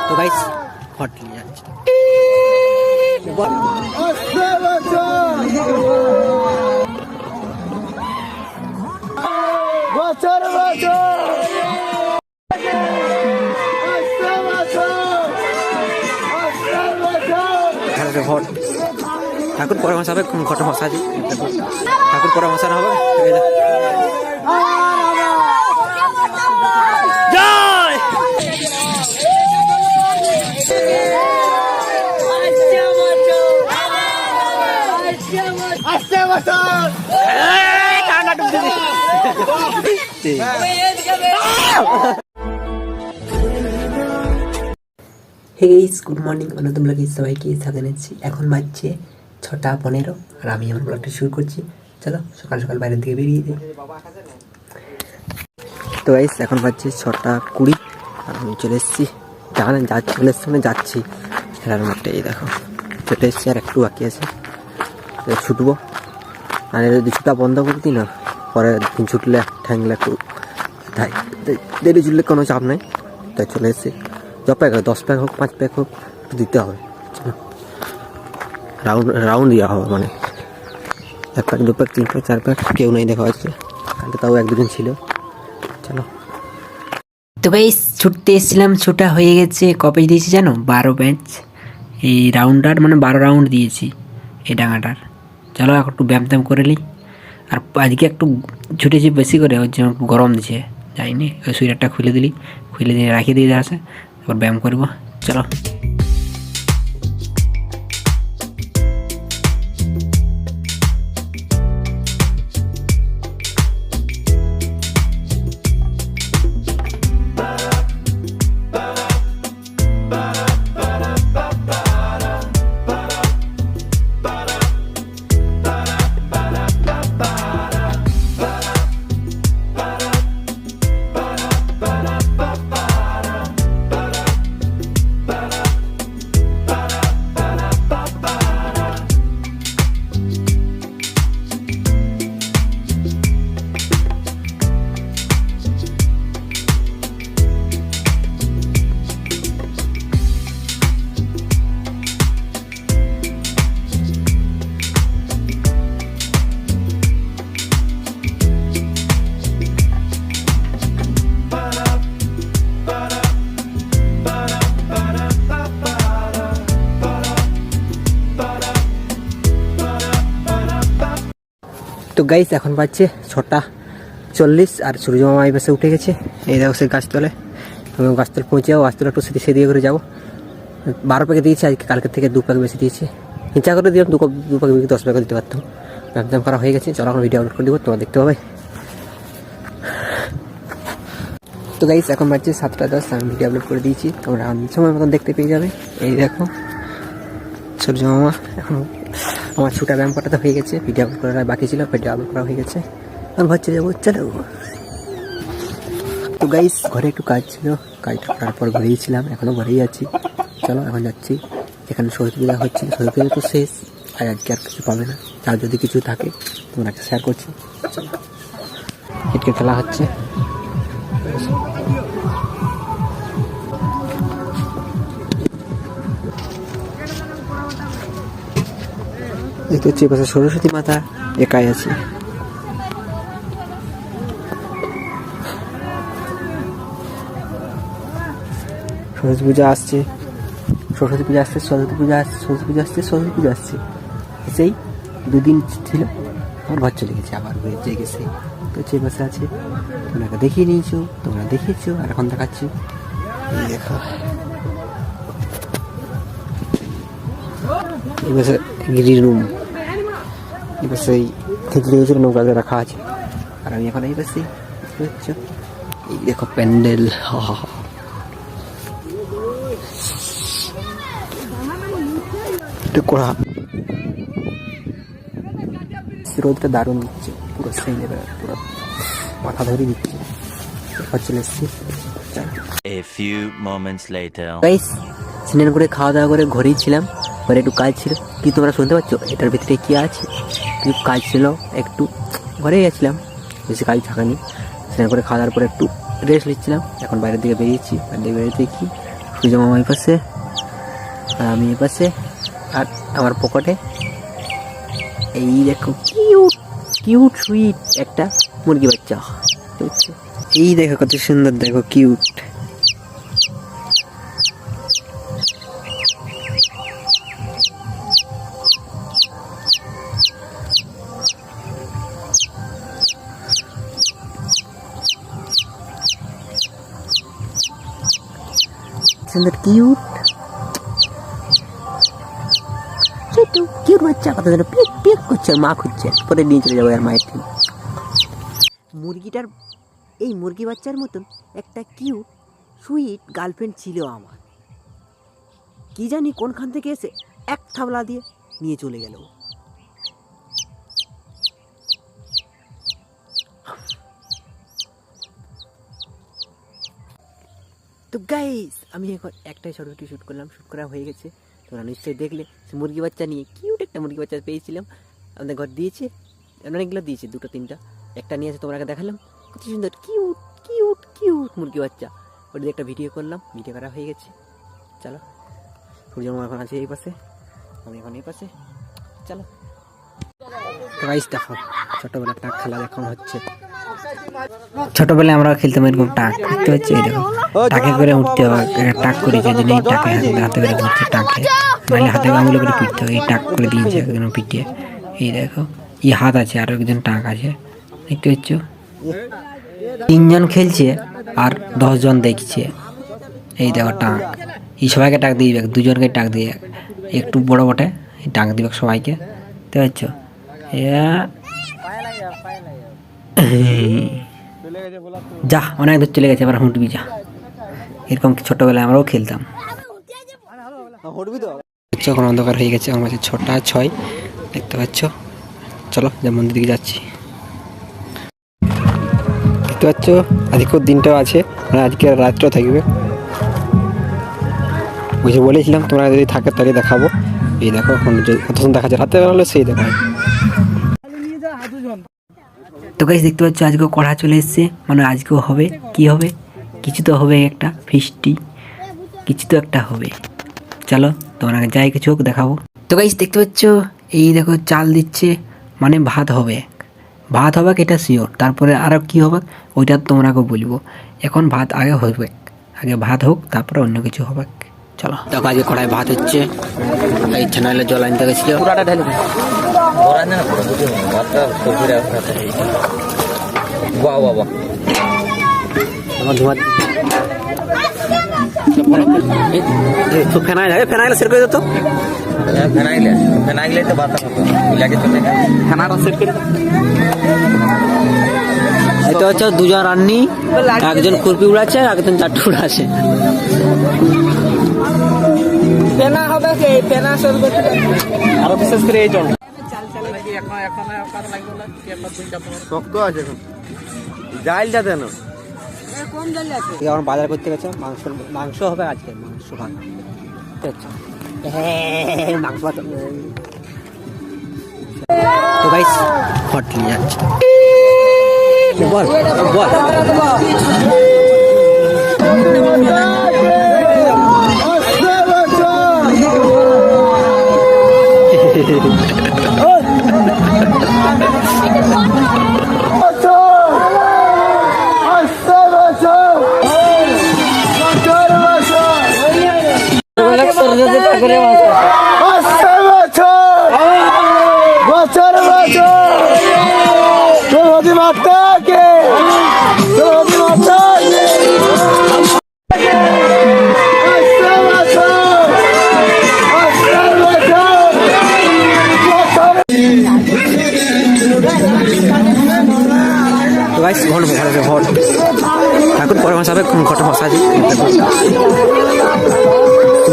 তো guys hot নিয়ে যাচ্ছি। বছর বছর ঘট ঠাকুর পরে মাস হবে, ঘট মশা আছে, ঠাকুর পরে মশানো হবে। Hey guys, good morning. নতুন ব্লগে সবাইকে স্বাগত জানাচ্ছি। এখন বাজছে 6:15 আর আমি আমার ব্লগটা শুরু করছি। চলো সকাল সকাল বাইরের দিকে বেরিয়ে যাই। তো গাইস এখন বাজছে 6:20 আর আমি চলে এসেছি, জানেন চলে এসেছি মানে যাচ্ছি খেলার মাঠে। এই দেখো চলে এসেছি, আর একটু বাকি আছে, ছুটবো। আর যদি ছুটা বন্ধ করে দিই না, পরে দিন ছুটলে ঠ্যাংলে একটু দেরি ছুটলে কোনো চাপ নেই। তাই চলে এসেছি, 10 প্যাক হোক 5 প্যাক হোক দিতে হবে। রাউন্ড দেওয়া হবে, মানে 1 প্যাক 2 প্যাক 3 প্যাক 4 প্যাক কেউ নেই দেখা যাচ্ছে। কালকে তাও 1-2 ছিল। চলো তো গাইস ছুটতে এসেছিলাম, ছোটা হয়ে গেছে। কপেজ দিয়েছি জানো, 12 ব্যাচ এই রাউন্ডার, মানে 12 রাউন্ড দিয়েছি এই ডাঙাটার। চলো একটু ব্যায়াম ট্যাম করে নিই। আর আজকে একটু ছুটেছি বেশি করে, ওর জন্য একটু গরম দিচ্ছে, যাইনি। ওই সুইটারটা খুলে দিয়ে রাখিয়ে দিয়ে আসে, তারপর ব্যায়াম করবো। চলো তো গাইস এখন বাজছে 6:40 আর সূর্য মামা এই পাশে উঠে গেছে। এই দেখো সে গাছতলে, আমি গাছতলে পৌঁছে যাবো। গাছতলা একটু সেদিকে করে যাবো। 12 প্যাকে দিয়েছি আজকে, কালকের থেকে 2 প্যাক বেশি দিয়েছি। ইচ্ছা করে দিলাম 2 প্যাক 10 প্যাকে দিতে পারতাম। ব্যায়াম করা হয়ে গেছে। চলো এখন ভিডিও আপলোড করে দেবো, তোমার দেখতে হবে। তো গাইস এখন বাজছে 7:10, আমি ভিডিও আপলোড করে দিয়েছি, তোমরা সময় মতন দেখতে পেয়ে যাবে। এই দেখো সূর্য মামা। এখন আমার ছোটা ব্যায়াম করাতে হয়ে গেছে, ভিডিও আপলোড করা বাকি ছিল, ভিডিও আপলোড করা হয়ে গেছে। আমি ঘর চলে যাবো। চলো তো গাইস ঘরে একটু কাজ ছিল, কাজটা করার পর ঘরেই ছিলাম, এখনও ঘরেই আছি। চলো এখন যাচ্ছি, এখানে সরস্বতী পূজা হচ্ছে। সরস্বতী পূজা তো শেষ, আর আজকে আর কিছু পাবে না। আর যদি কিছু থাকে তোমরা একটা শেয়ার করছি। ক্রিকেট খেলা হচ্ছে। দেখতে হচ্ছে এপাশে সরস্বতী মাতা একাই আছে। সরস্বতী পূজা আসছে, সরস্বতী পূজা আসছে, সরস্বতী পূজা আসছে, সরস্বতী পূজা আসছে, সরস্বতী পূজা আসছে। সেই 2 দিন ছিল, আমার ঘর চলে গেছে, আবার ঘুরে যেয়ে গেছে। তো যে পাশে আছে তোমরা দেখিয়ে নিয়েছো, তোমরা দেখিয়েছো, আর এখন দেখাচ্ছি। দেখো এবার গিরি রুম, এবার সেই খিচড়ি হয়েছিল নৌকাতে রাখা আছে। আর আমি এখন এই পাশে দেখছো, এই দেখো প্যান্ডেল। রোদটা দারুণ দিচ্ছে, পুরো সেই লেভেল, পুরো মাথা ধরে দিচ্ছে। চলে এসেছি। স্নান করে খাওয়া দাওয়া করে ঘরেই ছিলাম, ঘরে একটু কাজ ছিল। কি তোমরা শুনতে পাচ্ছ এটার ভিতরে কি আছে? কিছু কাজ ছিল, একটু ঘরেই গেছিলাম, বেশি কাজ থাকেনি। স্নান করে খাওয়া দাওয়ার পরে একটু রেস্ট নিচ্ছিলাম। এখন বাইরের দিকে বেরিয়েছি, বাইরের দিকে বেরিয়ে দেখি সূর্য মামা এই পাশে আর আমি এই পাশে আর আমার পকেটে এই দেখো কিউট কিউট সুইট একটা মুরগি বাচ্চা। এই দেখো কত সুন্দর, দেখো কিউট। সুন্দর কিউট কিউট বাচ্চা, কত যেন পিক পিক করছে, মা খুঁজছে, পরে নিয়ে চলে যাবো আর মায়ের থেকে। মুরগিটার এই মুরগি বাচ্চার মতন একটা কিউট সুইট গার্লফ্রেন্ড ছিল আমার। কি জানি কোনখান থেকে এসে এক থাবলা দিয়ে নিয়ে চলে গেল। তো গাইস আমি এখন একটাই শর্ট ভিডিও শ্যুট করলাম, শ্যুট করা হয়ে গেছে। তোমরা নিশ্চয়ই দেখলে সে মুরগি বাচ্চা নিয়ে কিউট একটা মুরগি বাচ্চা পেয়েছিলাম, আমাদের ঘর দিয়েছে, অনেকগুলো দিয়েছে, 2-3টা। একটা নিয়ে এসে তোমরা দেখালাম, কত সুন্দর কিউট কিউট কিউট মুরগি বাচ্চা। ওটা দিয়ে একটা ভিডিও করলাম, ভিডিও করা হয়ে গেছে। চলো, সূর্য মামা এখন আছে এই পাশে, আমি এখন এই পাশে। চলো গাইস দেখো ছোটবেলার টাক খেলা এখন হচ্ছে। ছোটবেলায় আমরা খেলতাম এরকম টাক, দেখতে পাচ্ছি? এই দেখো টাকে করে উঠতে হবে, টাক করেছে যে এই টাকে হাতে করে ধরছে, টাকে নাহলে হাতে আঙুলে করে পিটতে হবে। এই টাক করে দিয়েছে একজন পিটিয়ে। এই দেখো এই হাত আছে, আর একজন টাক আছে, দেখতে পাচ্ছ? 3জন খেলছে আর 10 জন দেখছে। এই দেখো টাক, এই সবাইকে টাক দিয়ে 2জনকে টাক দিয়ে, একটু বড় বটে টাক দিবে সবাইকে, দেখতে পাচ্ছ? যা অনেক দূর চলে গেছে, এবার হুঁটবি যা। এরকম ছোটবেলায় আমরাও খেলতাম। এখন অন্ধকার হয়ে গেছে, আমার কাছে 6টা 6, দেখতে পাচ্ছ? চলো যা মন্দির দিকে যাচ্ছি। দেখতে পাচ্ছ আজকের দিনটাও আছে, মানে আজকে রাত্রেও থাকবে। বুঝে বলেছিলাম তোমরা যদি থাকে তাহলে দেখাবো। এই দেখো এখন কত সুন্দর দেখাচ্ছে, রাতে বেরোলে সেই দেখায়। তো গাইস দেখতে পাচ্ছ আজকেও কড়া চলে এসছে, মানে আজকেও হবে। কি হবে? কিছু তো হবে, একটা ফিস্টি কিছু তো একটা হবে। চলো তোমরা যাই কিছু হোক দেখাবো। তো গাইস দেখতে পাচ্ছ এই দেখো চাল দিচ্ছে, মানে ভাত হবে। ভাত হবে এটা শিওর, তারপরে আরও কি হবে ওইটা তোমরাকে বলবো। এখন ভাত আগে হবে, আগে ভাত হোক তারপরে অন্য কিছু হবে। চলো দেখো আজকে কড়াই ভাত হচ্ছে। এই চ্যানেলে জল আনতে গেছিল, পুরাটা ঢেলে ফেনাইল ফেনাইল সেট করে দিত, ফেনাইলে তো ভাত এটা হচ্ছে 2জন রান্নি, একজন খুরপি উড়াচ্ছে আর একজন চাটু উড়াচ্ছে। পেনা হবে কি পেনা সরবে আরো বিশেষ করে এই জল শক্ত আছে এখন জাইলটা দেন কোন জাইল আছে। এখন বাজার করতে গেছে, মাংস হবে আজকে, মাংস ভাত। মাংস ভাত তো গাইস হট নিয়ে যাচ্ছে। বল বল ঠাকুর পরে মাস হবে, ঘটে মাস আছে।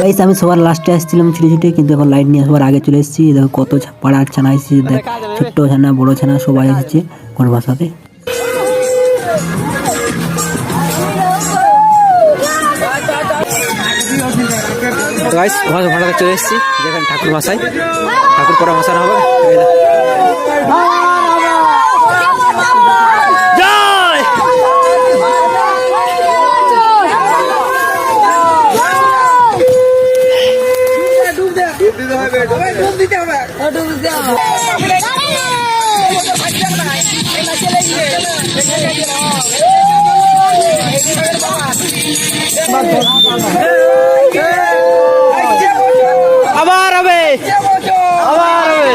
গাইস আমি সবার লাস্টে আসছিলাম ছুটে ছুটে, কিন্তু এখন লাইট নিয়ে সবার আগে চলে এসেছি। দেখো কত পাড়ার ছানা এসেছে, দেখ ছোট্ট ছানা বড় ছানা সবাই এসেছে ঘর বাসাতে। গাইস ভাড়াতে চলে এসেছি, যেখানে ঠাকুর মশাই, ঠাকুর পরে মশাই হবে। আবার হবে, আবার হবে।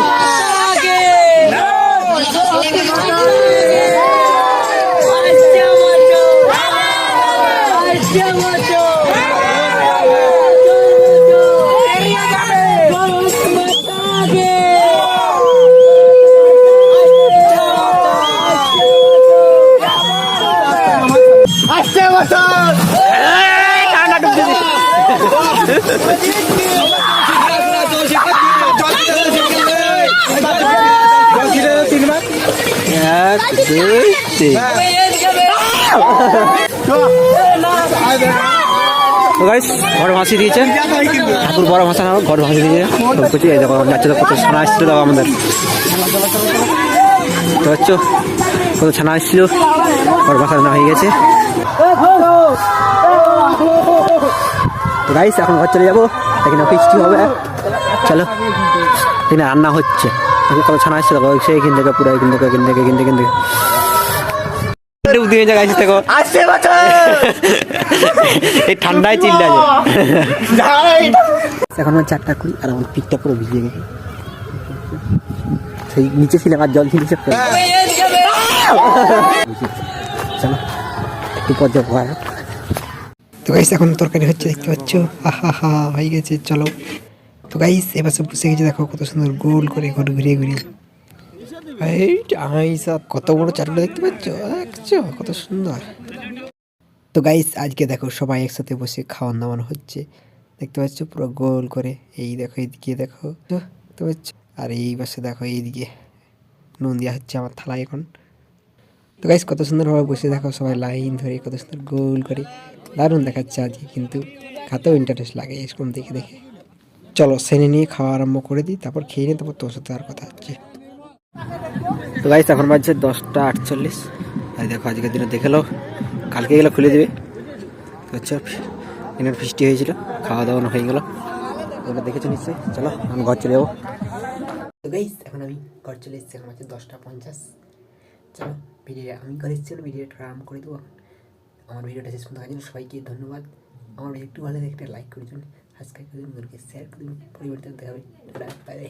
ঠান্ডা ঢুকছে। এক দুই তিন। তো গাইস ঘর ভাসি দিয়েছে, ঠাকুর বড় ভাষা না ঘর ভাসি দিয়েছে সব কিছু। এই দেখো যাচ্ছে, তো কত ছানা আসছিল দেখো আমাদের, তো হচ্ছে কত ছানা আসছিল, ঘর ভাষা না হয়ে গেছে। তো গাইস এখন ঘর চলে যাবো, এখানে ফিস্টি হবে, চলো। এখানে রান্না হচ্ছে, কত ছানা আসছে দেখো, সেইখান থেকে পুরো এখান থেকে এখান থেকে এখান থেকে এখান থেকে দিয়ে গাইস দেখো এই ঠান্ডায় চিল্লা এখন 4:20 আর আমার পিঠটা পুরো ভিজে গেছে, সেই নিচে ছিলাম আর জল ছিলিছে। চলো একটু পর যাবো। তো গাইস এখন তরকারি হচ্ছে দেখতে পাচ্ছ, হা হয়ে গেছে। চলো তো গাইস এবার সব বসে গেছে, দেখো কত সুন্দর গোল করে ঘুরিয়ে ঘুরিয়ে। কত বড় চাটুটা দেখতে পাচ্ছ, কত সুন্দর। তো গাইস আজকে দেখো সবাই একসাথে বসে খাওয়ান দাওয়ানো হচ্ছে, দেখতে পাচ্ছ পুরো গোল করে। এই দেখো এইদিকে দেখো, দেখতে পাচ্ছ, আর এই পাশে দেখো এইদিকে নুন দেওয়া হচ্ছে আমার থালায় এখন। তো গাইস কত সুন্দরভাবে বসে দেখো সবাই লাইন ধরে কত সুন্দর গোল করে, দারুণ দেখাচ্ছে আজকে, কিন্তু খাতেও ইন্টারেস্ট লাগে এরকম দেখে দেখে। চলো সেনে নিয়ে খাওয়া আরম্ভ করে দিই, তারপর খেয়ে নিই, তারপর তোর সাথে আর কথা হচ্ছে। তো গাইস এখন বাজছে 10:48। আর দেখো আজকের দিনে দেখে লো, কালকে এগুলো খুলে দেবে। আচ্ছা এনার ফিস্টি হয়েছিল, খাওয়া দাওয়া হয়ে গেল, ওটা দেখেছো নিশ্চয়ই। চলো আমি ঘর চলে যাবো। তো গাইস এখন আমি ঘর চলে এসেছি, এখন আছে 10:50। চলো ভিডিও আমি ঘরে এসেছি, ভিডিওটা আরাম করে দেবো। আমার ভিডিওটা শেষ পর্যন্ত দেখার জন্য সবাইকে ধন্যবাদ। আমার ভিডিও একটু ভালো দেখতে লাইক করে দিন, সাবস্ক্রাইব করে দিন, শেয়ার করে দিন। পরিবর্তন দেখা হবে।